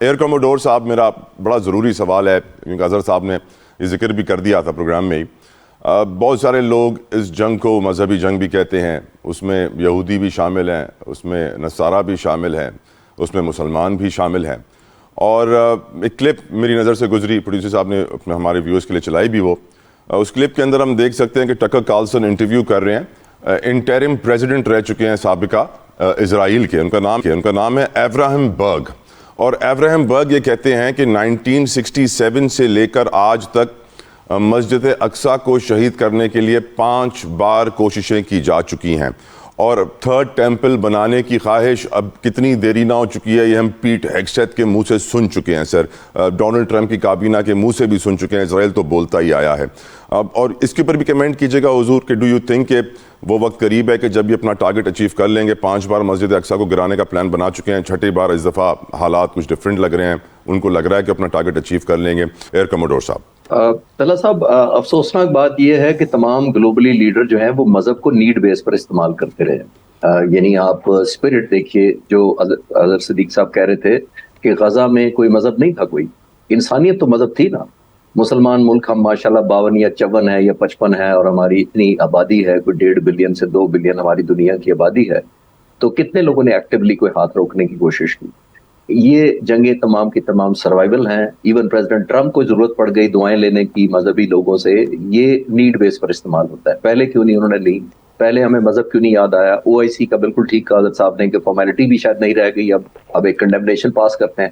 Year commodore صاحب، میرا بڑا ضروری سوال ہے کیونکہ اظہر صاحب نے یہ ذکر بھی کر دیا تھا پروگرام میں ہی۔ بہت سارے لوگ اس جنگ کو مذہبی جنگ بھی کہتے ہیں، اس میں یہودی بھی شامل ہیں، اس میں نصارہ بھی شامل ہیں، اس میں مسلمان بھی شامل ہیں۔ اور ایک کلپ میری نظر سے گزری، پروڈیوسر صاحب نے ہمارے ویورز کے لیے چلائی بھی وہ۔ اس کلپ کے اندر ہم دیکھ سکتے ہیں کہ ٹکر کارلسن انٹرویو کر رہے ہیں، انٹرم پریزیڈنٹ رہ چکے ہیں سابقہ اسرائیل کے، ان کا نام ہے ایبراہم برگ۔ اور ایبراہم برگ یہ کہتے ہیں کہ 1967 سے لے کر آج تک مسجد اقصیٰ کو شہید کرنے کے لیے 5 بار کوششیں کی جا چکی ہیں، اور تھرڈ ٹیمپل بنانے کی خواہش اب کتنی دیری نہ ہو چکی ہے یہ ہم پیٹ ہیگسیت کے منہ سے سن چکے ہیں سر، ڈونلڈ ٹرمپ کی کابینہ کے منہ سے بھی سن چکے ہیں، اسرائیل تو بولتا ہی آیا ہے۔ اور اس کے اوپر بھی کمنٹ کیجیے گا حضور کہ ڈو یو تھنک کہ وہ وقت قریب ہے کہ جب یہ اپنا ٹارگٹ اچیو کر لیں گے؟ 5 بار مسجد اقصیٰ کو گرانے کا پلان بنا چکے ہیں، 6ٹھی بار اس دفعہ حالات کچھ ڈیفرنٹ لگ رہے ہیں، ان کو لگ رہا ہے کہ اپنا ٹارگٹ اچیو کر لیں گے۔ ایئر کموڈور صاحب۔ طلعہ صاحب، افسوسناک بات یہ ہے کہ تمام گلوبلی لیڈر جو ہیں وہ مذہب کو نیڈ بیس پر استعمال کرتے رہے۔ یعنی آپ اسپرٹ دیکھیے، جو اظہر صدیق صاحب کہہ رہے تھے کہ غزہ میں کوئی مذہب نہیں تھا، کوئی انسانیت تو مذہب تھی نا۔ مسلمان ملک ہم ماشاءاللہ 52 یا 54 ہے یا 55 ہے، اور ہماری اتنی آبادی ہے، کوئی 1.5 بلین سے 2 بلین ہماری دنیا کی آبادی ہے، تو کتنے لوگوں نے ایکٹیولی کوئی ہاتھ روکنے کی کوشش کی؟ یہ جنگیں تمام کی تمام سروائیول ہیں۔ ایون پریزیڈنٹ ٹرمپ کو ضرورت پڑ گئی دعائیں لینے کی مذہبی لوگوں سے، یہ نیڈ بیس پر استعمال ہوتا ہے۔ پہلے کیوں نہیں انہوں نے لی؟ پہلے ہمیں مذہب کیوں نہیں یاد آیا؟ OIC کا بالکل ٹھیک کہا حضرت صاحب نے کہ فارمیلٹی بھی شاید نہیں رہ گئی، اب ایک کنڈیمنیشن پاس کرتے ہیں۔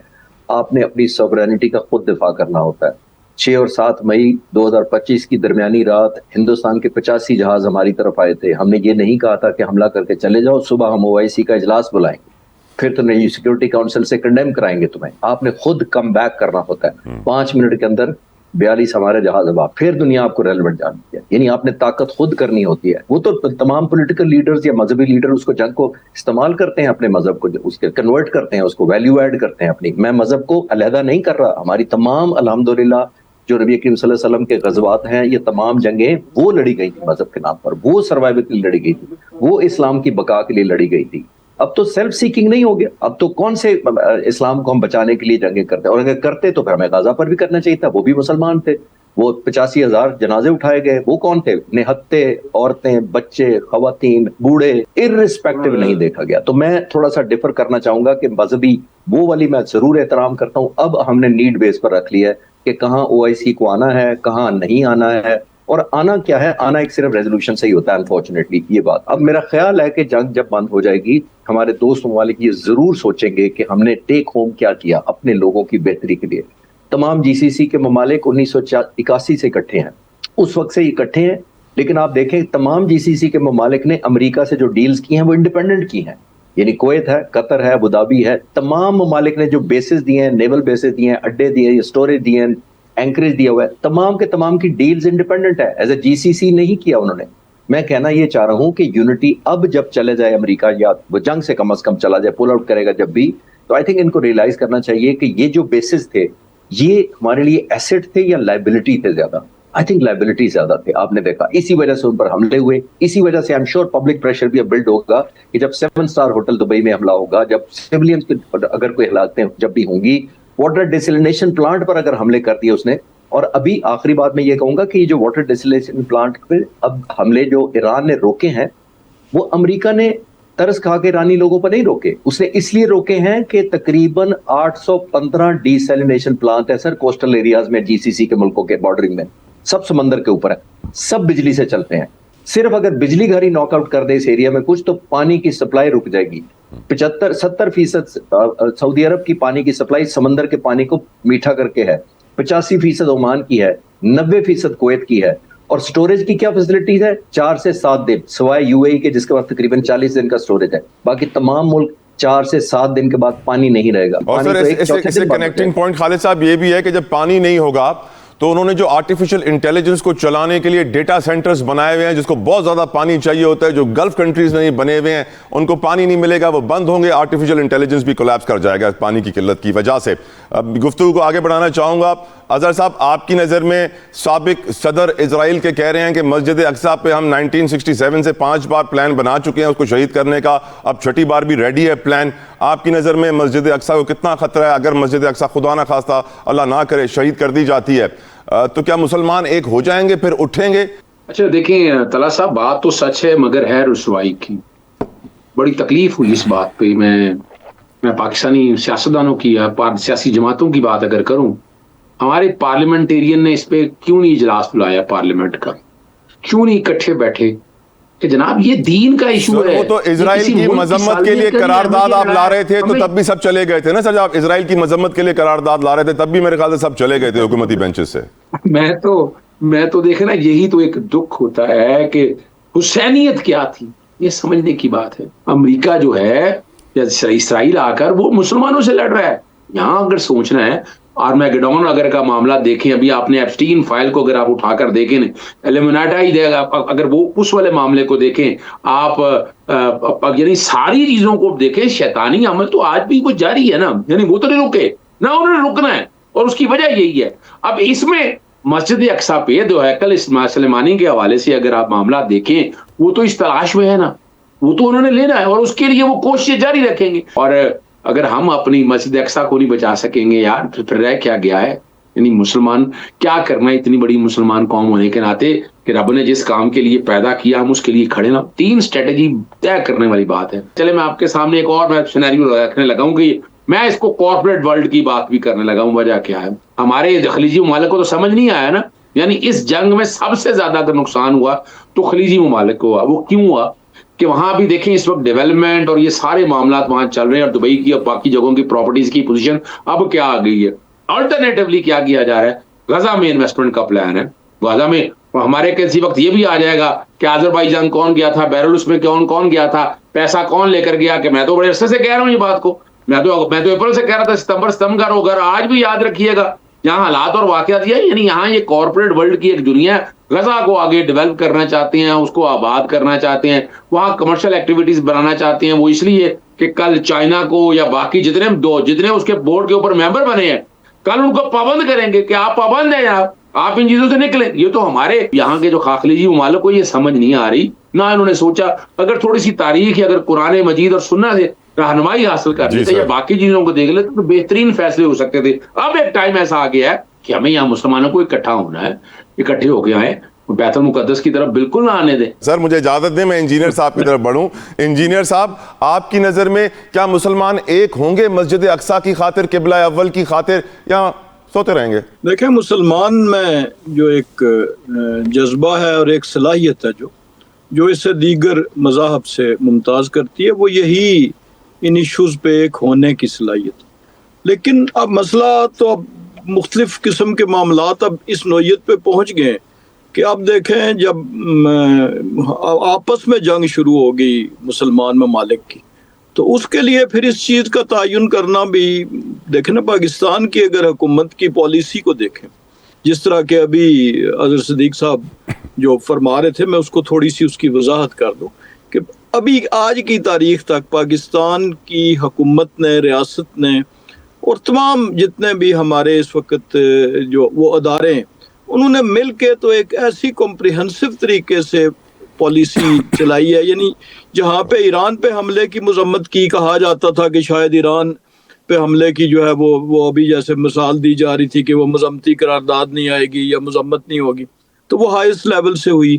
آپ نے اپنی سوورینٹی کا خود دفاع کرنا ہوتا ہے۔ 6 اور 7 مئی 2025 کی درمیانی رات ہندوستان کے 85 جہاز ہماری طرف آئے تھے۔ ہم نے یہ نہیں کہا تھا کہ حملہ کر کے چلے جاؤ، صبح ہم OIC کا اجلاس بلائیں گے، پھر تمہیں سیکورٹی کاؤنسل سے کنڈیم کرائیں گے تمہیں۔ آپ نے خود کم بیک کرنا ہوتا ہے۔ 5 منٹ کے اندر 42 ہمارے جہاز اب پھر دنیا آپ کو ریلیونٹ جانتی ہے۔ یعنی آپ نے طاقت خود کرنی ہوتی ہے۔ وہ تو تمام پولیٹیکل لیڈرز یا مذہبی لیڈر اس کو جنگ کو استعمال کرتے ہیں، اپنے مذہب کو اس کے کنورٹ کرتے ہیں، اس کو ویلیو ایڈ کرتے ہیں اپنی۔ میں مذہب کو علیحدہ نہیں کر رہا، ہماری تمام الحمدللہ جو نبی کریم صلی اللہ علیہ وسلم کے غزوات ہیں، یہ تمام جنگیں وہ لڑی گئی تھی مذہب کے نام پر، وہ سروائیول کے لیے لڑی گئی تھی، وہ اسلام کی بقا کے لیے لڑی گئی تھی۔ اب تو سیلف سیکنگ نہیں ہو گیا، اب تو کون سے اسلام کو ہم بچانے کے لیے جنگیں کرتے ہیں؟ اور اگر کرتے تو پھر ہمیں غزہ پر بھی کرنا چاہیے تھا، وہ بھی مسلمان تھے، وہ 85,000 جنازے اٹھائے گئے، وہ کون تھے؟ نہتے، عورتیں، بچے، خواتین، بوڑھے، ارریسپیکٹو نہیں دیکھا گیا۔ تو میں تھوڑا سا ڈفر کرنا چاہوں گا کہ مذہبی وہ والی میں ضرور احترام کرتا ہوں، اب ہم نے نیڈ بیس پر رکھ لیا ہے کہ کہاں OIC کو آنا ہے، کہاں نہیں آنا ہے، اور آنا کیا ہے؟ آنا ایک صرف ریزولوشن سے ہی ہوتا ہے انفارچونیٹلی یہ بات۔ اب میرا خیال ہے کہ جنگ جب بند ہو جائے گی، ہمارے دوست ممالک یہ ضرور سوچیں گے کہ ہم نے ٹیک ہوم کیا کیا اپنے لوگوں کی بہتری کے لیے۔ تمام GCC کے ممالک 1981 سے اکٹھے ہیں، اس وقت سے اکٹھے ہیں، لیکن آپ دیکھیں تمام GCC کے ممالک نے امریکہ سے جو ڈیلز کی ہیں وہ انڈیپینڈنٹ کی ہیں۔ یعنی کویت ہے، قطر ہے، ابوظہبی ہے، تمام ممالک نے جو بیسز دیے ہیں، نیول بیسز دیے ہیں، اڈے دیے ہیں، اسٹوریج دیے ہیں، اینکریج دیا ہوا ہے، تمام کے تمام کی ڈیلز انڈیپینڈنٹ ہے، ایز اے GCC نہیں کیا انہوں نے۔ میں کہنا یہ چاہ رہا ہوں کہ یونٹی اب جب چلے جائے امریکہ، یا وہ جنگ سے کم از کم چلا جائے، پول آؤٹ کرے گا جب بھی، تو آئی تھنک ان کو ریئلائز کرنا چاہیے کہ یہ جو بیسز تھے یہ ہمارے لیے ایسٹ تھے یا لائبلٹی تھے؟ زیادہ آئی تھنک لائبلٹی زیادہ تھے۔ آپ نے دیکھا اسی وجہ سے ان پر حملے ہوئے، اسی وجہ سے I'm sure پبلک پریشر بھی اب بلڈ ہوگا کہ جب 7 اسٹار ہوٹل دبئی میں حملہ ہوگا، جب سیولینز کی اگر کوئی ہلاکتیں جب بھی ہوں گی، واٹر ڈیسلینیشن پلانٹ پر اگر حملے کر دیے اس نے۔ اور ابھی آخری بات میں یہ کہوں گا کہ یہ جو واٹر ڈیسلینیشن پلانٹ پہ اب حملے جو ایران نے روکے ہیں، وہ امریکہ نے ترس کھا کے ایرانی لوگوں پر نہیں روکے، اس نے اس لیے روکے ہیں کہ تقریباً 815 ڈیسیلینیشن پلانٹ ہے سر کوسٹل ایریاز میں، GCC کے ملکوں کے بارڈرنگ میں، سب سمندر کے اوپر ہے، سب بجلی سے چلتے ہیں۔ صرف اگر بجلی گھر ہی ناک آؤٹ کر دے اس ایریا میں کچھ، تو پانی کی سپلائی رک جائے گی۔ 75-70% سعودی عرب کی پانی کی سپلائی سمندر کے پانی کو میٹھا کر کے ہے، 85% عمان کی ہے، 90% کویت کی ہے۔ اور سٹوریج کی کیا فیسلٹیز ہے؟ 4 سے 7 دن، سوائے UAE کے جس کے بعد تقریباً 40 دن کا سٹوریج ہے، باقی تمام ملک 4 سے 7 دن کے بعد پانی نہیں رہے گا۔ اور سر اس سے کنیکٹنگ پوائنٹ خالد صاحب یہ بھی ہے کہ جب پانی نہیں ہوگا تو انہوں نے جو آرٹیفیشل انٹیلیجنس کو چلانے کے لیے ڈیٹا سینٹرز بنائے ہوئے ہیں، جس کو بہت زیادہ پانی چاہیے ہوتا ہے، جو گلف کنٹریز میں بنے ہوئے ہیں، ان کو پانی نہیں ملے گا، وہ بند ہوں گے، آرٹیفیشل انٹیلیجنس بھی کولیپس کر جائے گا پانی کی قلت کی وجہ سے۔ گفتگو کو آگے بڑھانا چاہوں گا اظہر صاحب آپ کی نظر میں سابق صدر اسرائیل کے کہہ رہے ہیں کہ مسجد اقصیٰ پہ ہم 1967 سے 5 بار پلان بنا چکے ہیں اس کو شہید کرنے کا, اب 6ٹھی بار بھی ریڈی ہے پلان. آپ کی نظر میں مسجد اقصیٰ کو کتنا خطرہ ہے اگر مسجد اقصیٰ خدا نہ خواستہ اللہ نہ کرے شہید کر دی جاتی ہے تو کیا مسلمان ایک ہو جائیں گے, پھر اٹھیں گے؟ اچھا دیکھیں طلعت صاحب, بات تو سچ ہے مگر ہے رسوائی کی. بڑی تکلیف ہوئی اس بات پہ. میں پاکستانی سیاستدانوں کی یا سیاسی جماعتوں کی بات اگر کروں, ہمارے پارلیمنٹیرین نے اس پہ کیوں نہیں اجلاس بلایا پارلیمنٹ کا, کیوں نہیں اکٹھے بیٹھے کہ جناب یہ دین کا ایشو ہے. وہ تو اسرائیل کی مذمت کے لیے قرارداد آپ لا رہے تھے تو تب بھی سب چلے گئے تھے نا سر, آپ اسرائیل کی مذمت کے لیے قرارداد لا رہے تھے تب بھی میرے خیال سے سب چلے گئے تھے حکومتی بینچز سے. میں تو دیکھیں نا, یہی تو ایک دکھ ہوتا ہے کہ حسینیت کیا تھی یہ سمجھنے کی بات ہے. امریکہ جو ہے یا اسرائیل آ کر وہ مسلمانوں سے لڑ رہا ہے. یہاں اگر سوچنا ہے, آرمیگڈون اگر کا معاملہ دیکھیں, ابھی آپ نے ایپسٹین فائل کو اگر آپ اٹھا کر دیکھیں نا, ایلیمناٹا ہی دے گا, اگر وہ اس والے معاملے کو دیکھیں آپ, یعنی ساری چیزوں کو دیکھیں, شیطانی عمل تو آج بھی کچھ جاری ہے نا, یعنی وہ تو نہیں رکے نہ انہوں نے رکنا ہے, اور اس کی وجہ یہی ہے. اب اس میں مسجد اقصیٰ پہ دو ہیکل سلیمانی کے حوالے سے اگر آپ معاملہ دیکھیں, وہ تو اس تلاش میں ہے نا, وہ تو انہوں نے لینا ہے اور اس کے لیے وہ کوششیں جاری رکھیں گے. اور اگر ہم اپنی مسجد اقصیٰ کو نہیں بچا سکیں گے یار, پھر رہ کیا گیا ہے؟ یعنی مسلمان کیا کرنا ہے اتنی بڑی مسلمان قوم ہونے کے ناطے کہ رب نے جس کام کے لیے پیدا کیا ہم اس کے لیے کھڑے نا. 3 اسٹریٹجی طے کرنے والی بات ہے. چلے میں آپ کے سامنے ایک اور سینیریو رکھنے لگا ہوں کہ میں اس کو کارپوریٹ ورلڈ کی بات بھی کرنے لگا ہوں. وجہ کیا ہے, ہمارے خلیجی ممالک کو تو سمجھ نہیں آیا نا, یعنی اس جنگ میں سب سے زیادہ اگر نقصان ہوا تو خلیجی ممالک کو ہوا. وہ کیوں ہوا کہ وہاں بھی دیکھیں اس وقت ڈیولپمنٹ اور یہ سارے معاملات وہاں چل رہے ہیں, اور دبئی کی اور باقی جگہوں کی پراپرٹیز کی پوزیشن اب کیا آ گئی ہے. الٹرنیٹیولی کیا کیا جا رہا ہے, غزہ میں انویسٹمنٹ کا پلان ہے. غزہ میں ہمارے کسی وقت یہ بھی آ جائے گا کہ آذربائیجان کون گیا تھا, بیلاروس میں کون گیا تھا, پیسہ کون لے کر گیا. کہ میں تو بڑے عرصے سے کہہ رہا ہوں یہ بات کو, میں تو اپریل سے کہہ رہا تھا ستمبر کا روگر. آج بھی یاد رکھیے گا یہاں حالات اور واقعات یہ, یعنی یہاں یہ کارپوریٹ ورلڈ کی ایک دنیا ہے. غزہ کو آگے ڈیولپ کرنا چاہتے ہیں, اس کو آباد کرنا چاہتے ہیں, وہاں کمرشل ایکٹیویٹیز بنانا چاہتے ہیں. وہ اس لیے کہ کل چائنا کو یا باقی جتنے اس کے بورڈ کے اوپر ممبر بنے ہیں, کل ان کو پابند کریں گے کہ آپ پابند ہیں, آپ ان چیزوں سے نکلیں. یہ تو ہمارے یہاں کے جو خلیجی ممالک کو یہ سمجھ نہیں آ رہی, نہ انہوں نے سوچا. اگر تھوڑی سی تاریخ یا اگر قرآن مجید اور سنت سے رہنمائی حاصل کر لیتے یا باقی چیزوں کو دیکھ لیتے تو بہترین فیصلے ہو سکتے تھے. اب ایک ٹائم ایسا آ گیا ہے کہ ہمیں یہاں مسلمانوں کو اکٹھا ہونا ہے, اکٹھے ہو گیا ہے, بیت المقدس کی طرف بالکل نہ آنے دیں. سر مجھے اجازت دیں میں انجینئر صاحب کی طرف بڑھوں. انجینئر صاحب, آپ کی نظر میں کیا مسلمان ایک ہوں گے مسجد اقصیٰ کی خاطر, قبلہ اول کی خاطر, یا سوتے رہیں گے؟ دیکھیں مسلمان میں جو ایک جذبہ ہے اور ایک صلاحیت ہے جو اسے دیگر مذاہب سے ممتاز کرتی ہے, وہ یہی ان ایشوز پہ ایک ہونے کی صلاحیت. لیکن اب مسئلہ تو اب مختلف قسم کے معاملات اب اس نوعیت پہ پہنچ گئے کہ اب دیکھیں جب آپس میں جنگ شروع ہو گئی مسلمان ممالک کی, تو اس کے لیے پھر اس چیز کا تعین کرنا بھی, دیکھیں نا پاکستان کی اگر حکومت کی پالیسی کو دیکھیں, جس طرح کہ ابھی اظہر صدیق صاحب جو فرما رہے تھے, میں اس کو تھوڑی سی اس کی وضاحت کر دوں کہ ابھی آج کی تاریخ تک پاکستان کی حکومت نے, ریاست نے اور تمام جتنے بھی ہمارے اس وقت جو وہ ادارے ہیں, انہوں نے مل کے تو ایک ایسی کمپریہنسو طریقے سے پالیسی چلائی ہے. یعنی جہاں پہ ایران پہ حملے کی مذمت کی, کہا جاتا تھا کہ شاید ایران پہ حملے کی جو ہے وہ ابھی جیسے مثال دی جا رہی تھی کہ وہ مذمتی قرارداد نہیں آئے گی یا مذمت نہیں ہوگی, تو وہ ہائیسٹ لیول سے ہوئی.